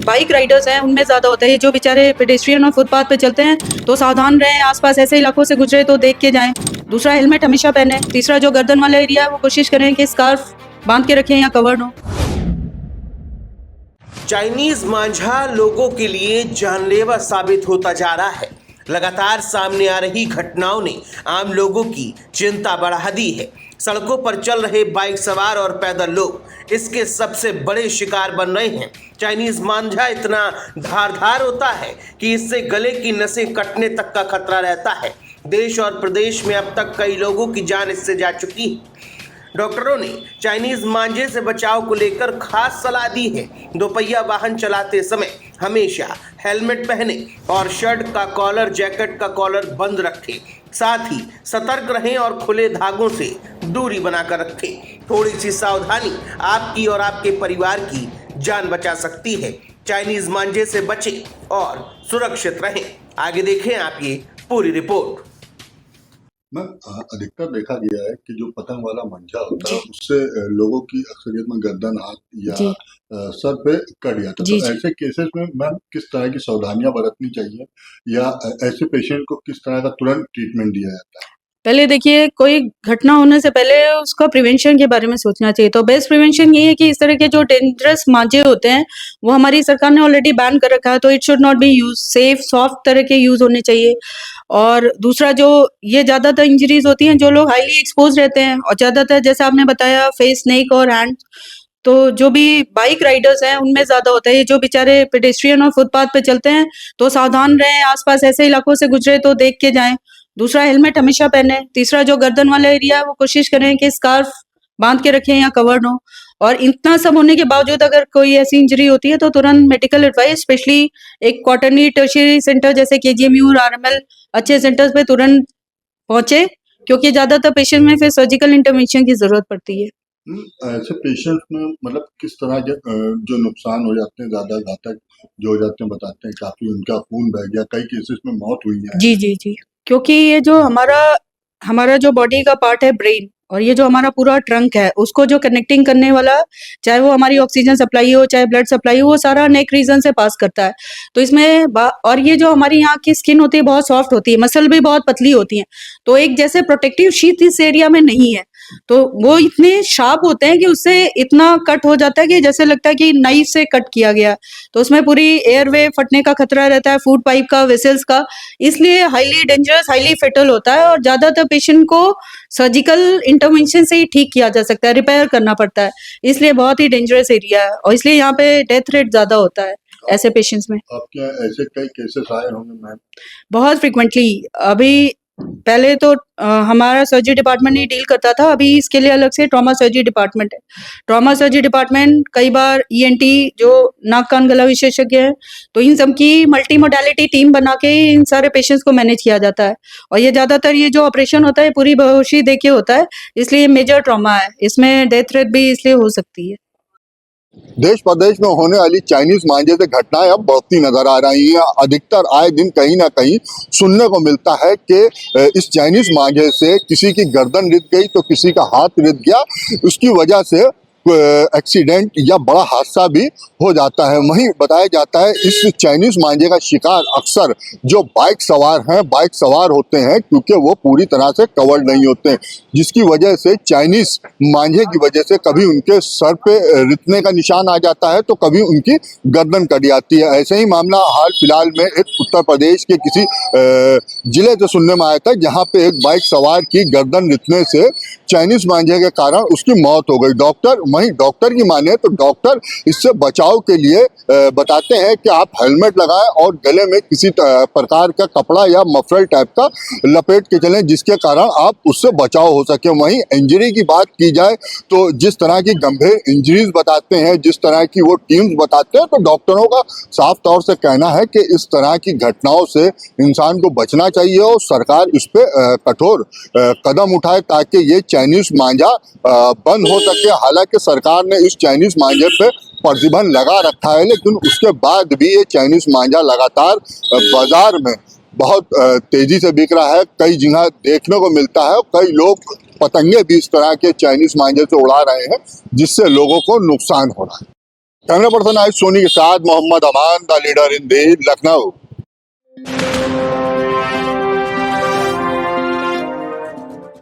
Bike Riders हैं उनमें ज़्यादा होता है। ये जो बेचारे पेडेस्ट्रियन और फुटपाथ पे चलते हैं तो सावधान रहें, आसपास ऐसे इलाकों से गुजरे तो देख के जाएं। दूसरा, हेलमेट हमेशा पहने। तीसरा, जो गर्दन वाला एरिया है वो कोशिश करें कि स्कार्फ बांध के रखें या कवर्ड हो। चाइनीज मांझा लोगों के लिए जानलेवा साबित होता जा रहा है। लगातार सामने आ रही घटनाओं ने आम लोगों की चिंता बढ़ा दी है। सड़कों पर चल रहे बाइक सवार और पैदल लोग इसके सबसे बड़े शिकार बन रहे हैं। चाइनीज मांझा इतना धारदार होता है कि इससे गले की नसें कटने तक का खतरा रहता है। देश और प्रदेश में अब तक कई लोगों की जान इससे जा चुकी है। डॉक्टरों ने चाइनीज मांझे से बचाव को लेकर खास सलाह दी है। दोपहिया वाहन चलाते समय हमेशा हेलमेट पहने और शर्ट का कॉलर, जैकेट का कॉलर बंद रखें। साथ ही सतर्क रहें और खुले धागों से दूरी बनाकर रखें। थोड़ी सी सावधानी आपकी और आपके परिवार की जान बचा सकती है। चाइनीज मांझे से बचें और सुरक्षित रहें। आगे देखें आप ये पूरी रिपोर्ट। मैं अधिकतर देखा गया है कि जो पतंग वाला मंजा होता है उससे लोगों की अक्सरियत में गर्दन, हाथ या सर पे कट जाता है। तो ऐसे केसेस में मैम किस तरह की सावधानियां बरतनी चाहिए या ऐसे पेशेंट को किस तरह का तुरंत ट्रीटमेंट दिया जाता है? पहले देखिए, कोई घटना होने से पहले उसका प्रिवेंशन के बारे में सोचना चाहिए। तो बेस्ट प्रिवेंशन ये है कि इस तरह के जो डेंजरस मांझे होते हैं वो हमारी सरकार ने ऑलरेडी बैन कर रखा है, तो it should not be use. Safe soft तरह के यूज होने चाहिए। और दूसरा, जो ये ज्यादातर इंजरीज होती हैं जो लोग हाईली एक्सपोज रहते हैं, और ज्यादातर जैसे आपने बताया फेस, नेक और हैंड, तो जो भी बाइक राइडर्स हैं उनमें ज्यादा होता है। ये जो बेचारे पेडेस्ट्रियन और फुटपाथ पे चलते हैं तो सावधान रहें, आसपास ऐसे इलाकों से गुजरे तो देख के जाएं। दूसरा, हेलमेट हमेशा पहने। तीसरा, जो गर्दन वाला एरिया है वो कोशिश करें कि स्कार्फ बांध के रखें या कवर्ड हो। और इतना सब होने के बावजूद अगर कोई ऐसी इंजरी होती है तो तुरंत मेडिकल एडवाइस, स्पेशली एक क्वार्टरली टर्शियरी सेंटर जैसे केजीएमयू और आरएमएल अच्छे सेंटर्स पे तुरंत पहुंचे, क्योंकि ज्यादातर पेशेंट में फिर सर्जिकल इंटरवेंशन की जरूरत पड़ती है। ऐसे पेशेंट्स में मतलब किस तरह के जो नुकसान हो जाते हैं, ज्यादा घातक जो हो जाते हैं, बताते हैं काफी उनका खून बह गया, कई केसेस में मौत हुई है। जी, क्योंकि ये जो हमारा जो बॉडी का पार्ट है ब्रेन, और ये जो हमारा पूरा ट्रंक है उसको जो कनेक्टिंग करने वाला, चाहे वो हमारी ऑक्सीजन सप्लाई हो चाहे ब्लड सप्लाई हो, वो सारा नेक रीजन से पास करता है। तो इसमें और ये जो हमारी यहाँ की स्किन होती है बहुत सॉफ्ट होती है, मसल भी बहुत पतली होती है, तो एक जैसे प्रोटेक्टिव शीट इस एरिया में नहीं है, तो वो इतने शार्प होते हैं कि उससे इतना कट हो जाता है कि जैसे लगता है कि नाइफ से कट किया गया। तो उसमें पूरी एयरवे फटने का खतरा रहता है, फूड पाइप का, वेसल्स का, इसलिए हाईली डेंजरस, हाईली फेटल होता है। और ज्यादातर पेशेंट को सर्जिकल इंटरवेंशन से ही ठीक किया जा सकता है, रिपेयर करना पड़ता है, इसलिए बहुत ही डेंजरस एरिया है और इसलिए यहाँ पे डेथ रेट ज्यादा होता है ऐसे पेशेंट्स में। आपके ऐसे कई केसेस आए होंगे मैम? बहुत फ्रिक्वेंटली। अभी पहले तो हमारा सर्जरी डिपार्टमेंट ही डील करता था, अभी इसके लिए अलग से ट्रॉमा सर्जरी डिपार्टमेंट है। ट्रॉमा सर्जरी डिपार्टमेंट कई बार ईएनटी जो नाक कान गला विशेषज्ञ है, तो इन सब की मल्टी मोडालिटी टीम बना के इन सारे पेशेंट्स को मैनेज किया जाता है। और ये ज्यादातर ये जो ऑपरेशन होता है पूरी बेहोशी देके होता है, इसलिए मेजर ट्रॉमा है, इसमें डेथ रेट भी इसलिए हो सकती है। देश प्रदेश में होने वाली चाइनीज मांझे से घटनाएं अब बढ़ती नजर आ रही हैं। अधिकतर आए दिन कहीं ना कहीं सुनने को मिलता है कि इस चाइनीज मांझे से किसी की गर्दन रिद गई तो किसी का हाथ रिद गया, उसकी वजह से एक्सीडेंट या बड़ा हादसा भी हो जाता है। वहीं बताया जाता है इस चाइनीज मांझे का शिकार अक्सर जो बाइक सवार हैं, बाइक सवार होते हैं, क्योंकि वो पूरी तरह से कवर्ड नहीं होते हैं, जिसकी वजह से चाइनीज मांझे की वजह से कभी उनके सर पे रितने का निशान आ जाता है तो कभी उनकी गर्दन कट जाती है। ऐसे ही मामला हाल फिलहाल में एक उत्तर प्रदेश के किसी जिले से सुनने में आया था, जहाँ पे एक बाइक सवार की गर्दन रितने से चाइनीज मांझे के कारण उसकी मौत हो गई। वहीं डॉक्टर की माने तो डॉक्टर इससे बचाव के लिए बताते हैं कि आप हेलमेट लगाएं और गले में किसी प्रकार का कपड़ा या मफलर टाइप का लपेट के चलें, जिसके कारण आप उससे बचाव हो सके। वहीं इंजरी की बात की जाए तो जिस तरह की गंभीर इंजरीज बताते हैं, जिस तरह की वो टीम्स बताते हैं, तो डॉक्टरों का साफ तौर से कहना है कि इस तरह की घटनाओं से इंसान को बचना चाहिए और सरकार इस पे कठोर कदम उठाए ताकि ये चाइनीज मांझा बंद हो सके। हालांकि सरकार ने इस चाइनीज मांझे पे प्रतिबंध लगा रखा है, लेकिन उसके बाद भी ये चाइनीज मांझा लगातार बाजार में बहुत तेजी से बिक रहा है। कई जगह देखने को मिलता है, कई लोग पतंगे भी इस तरह के चाइनीज मांझे से उड़ा रहे हैं, जिससे लोगों को नुकसान हो रहा है। कैमरा पर्सन आज सोनी के साथ Mohammad Aman, the leader in the, Lucknow.